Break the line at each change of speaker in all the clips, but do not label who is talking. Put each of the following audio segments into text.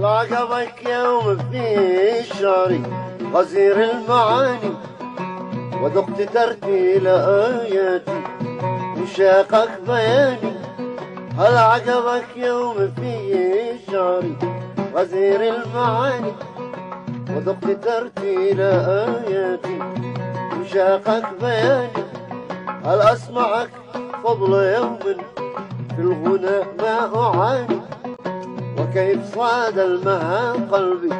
العقبك يوم في شعري غزير المعاني، وذقت ترتيل آياتي وشاقك بياني. هل عقبك يوم في شعري غزير المعاني، وذقت ترتيل آياتي وشاقك بياني. هل أسمعك فضل يوم في الغنى ما أعاني، وكيف صاد المها قلبي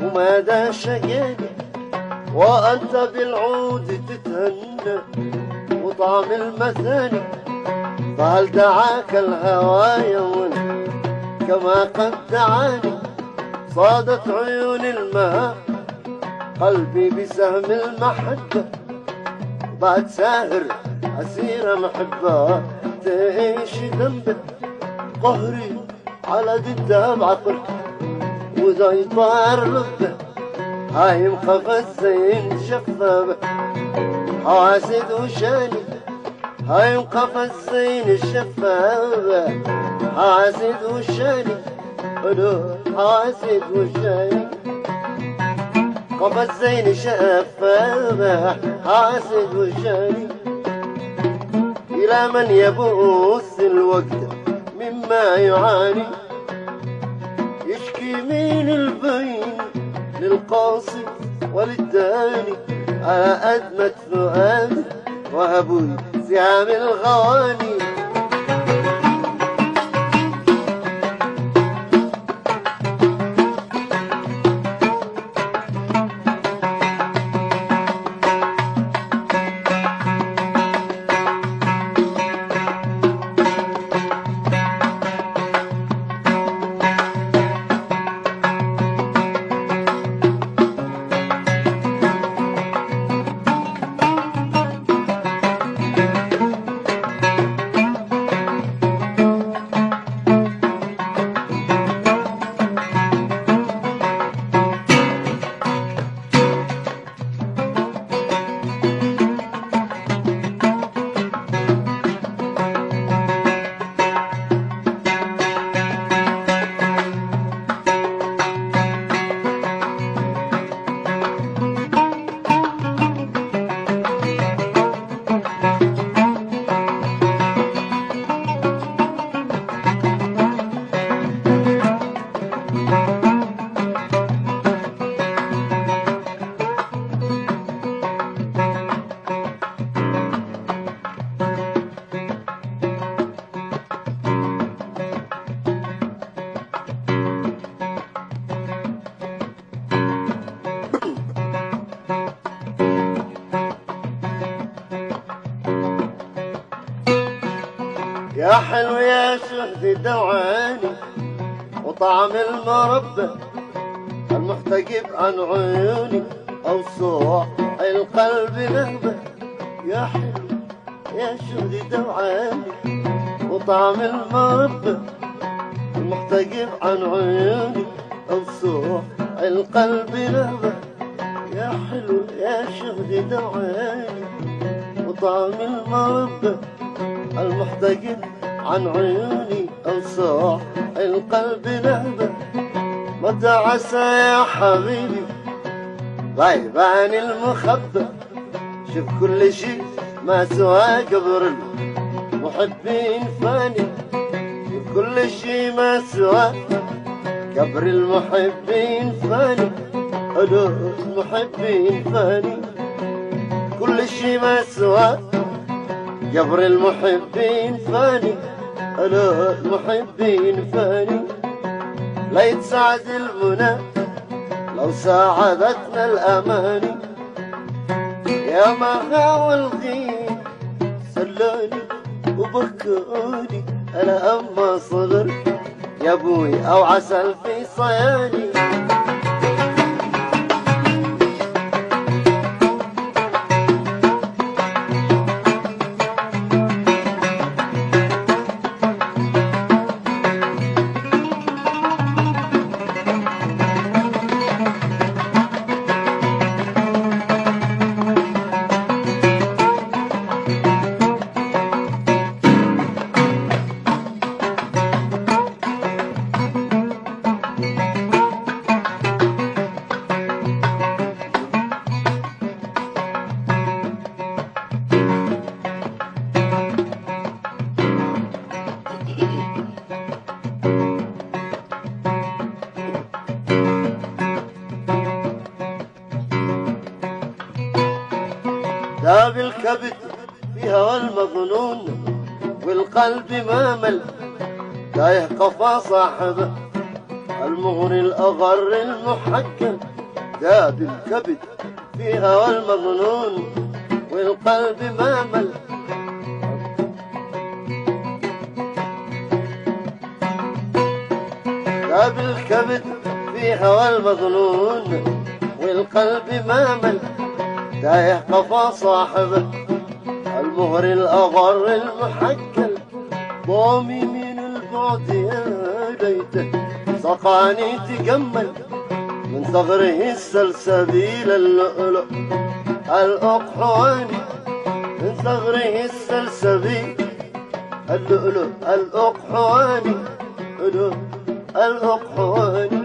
وماذا شقاني. وأنت بالعود تتهنى وطعم المثاني، فهل دعاك الهوى يوم كما قد دعاني. صادت عيون المها قلبي بسهم المحبة، بعد ساهر أسير محبة تعيش ذنبه. قهري على ضدها بعطر وزي طار لبه، هاي مخفز زين شفافه حاسد وشاني. هاي مخفز زين الشفافه حاسد وشاني، حاسد وشاني. قفز زين شفافه حاسد وشاني. إلى من يبوس الوقت مما يعاني، يشكي من البين للقاصي وللداني. على أدمة فؤادي وهبوي زعام الغواني. يا حلو يا شهد دوعاني وطعم المربى المحتجب عن عيوني أو صوع القلب نهبة. يا حلو يا شهد دوعاني وطعم المربى المحتجب عن عيوني أو صوع القلب نهبة. يا حلو يا شهد دوعاني وطعم المربى المحتجب عن عيوني أوصاع القلب نهبة. متى عسى يا حبيبي غايب عن المخبى، شوف كل شيء ما سوى قبر المحبين فاني. شوف كل شيء ما سوى قبر المحبين فاني. المحبين فاني كل شيء ما سوى قبر المحبين فاني. أنا المحبين فاني. لا يتسعد المنى لو ساعدتنا الأماني. يا ما هاوى الغيب سلاني وبكاني، أنا أما صغرك يا أبوي أو عسل في صياني. ذاب الكبد في هوى المظنون والقلب ما مل تايه قفا صاحبه المغري الأغر المحجل. ذاب الكبد في هوى المظنون والقلب ما مل ذاب الكبد في هوى المظنون والقلب ما مل تايه قفا صاحبه المهر الأغر المحجل. ضامي من البعد يا ليته سقاني تجمل من ثغره السلسبيل اللؤلؤ الأقحواني من ثغره السلسبيل اللؤلؤ الأقحواني الأقحواني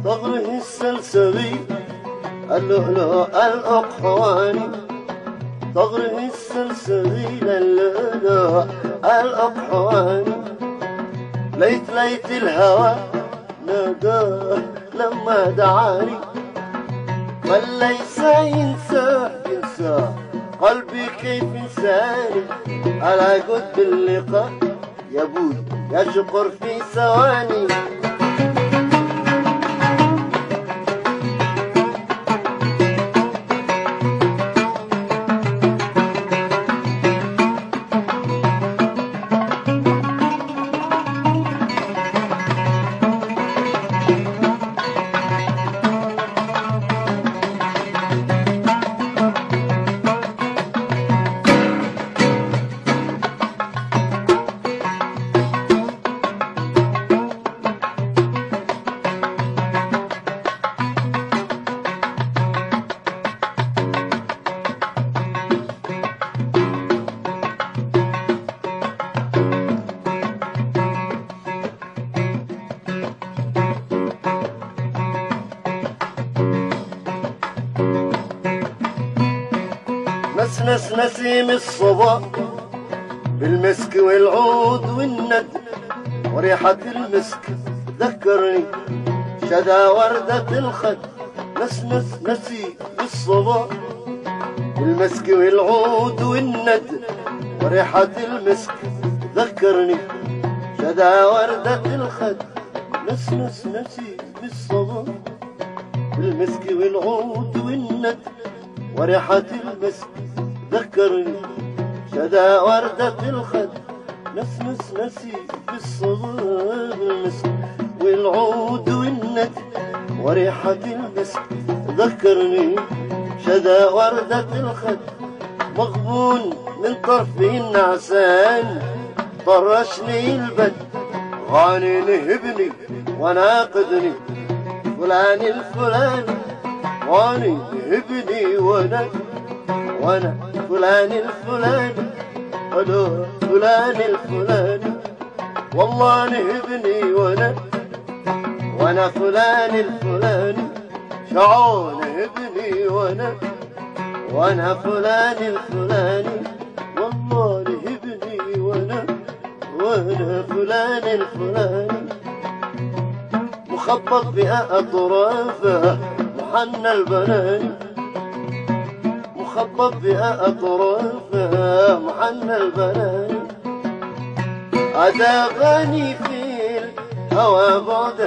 ثغره السلسبيل اللؤلؤ الأقحواني ثغره السلسبيل اللؤلؤ الأقحواني. ليت ليت الهوى ناداه لما دعاني من ليس ينساه قلبي كيف انساني على قد باللقاء يا بوي يشقر في ثواني. نسنس نسيم الصبا بالمسك والعود والند وريحة المسك ذكرني شذا وردة الخد. نسنس نسيم الصبا بالمسك والعود والند وريحة المسك ذكرني شذا وردة الخد. نسنس نسيم الصبا بالمسك والعود والند وريحة المسك ذكرني شذا وردة الخد. نسنس نسيم بالصبا بالمسك والعود والند وريحة المسك ذكرني شذا وردة الخد. مغبون من طرفي النعسان طرشني البد غاني نهبني وناقدني فلان الفلاني غاني نهبني وانا فلان الفلاني فلان الفلاني والله نهبني وانا فلان الفلاني شعون نهبني وانا فلان الفلاني والله نهبني وانا فلان الفلاني. مخبط بها أطرافها محنى البناني مخبط بها أطرافها محنى البناني. أدابني في الهوى بعد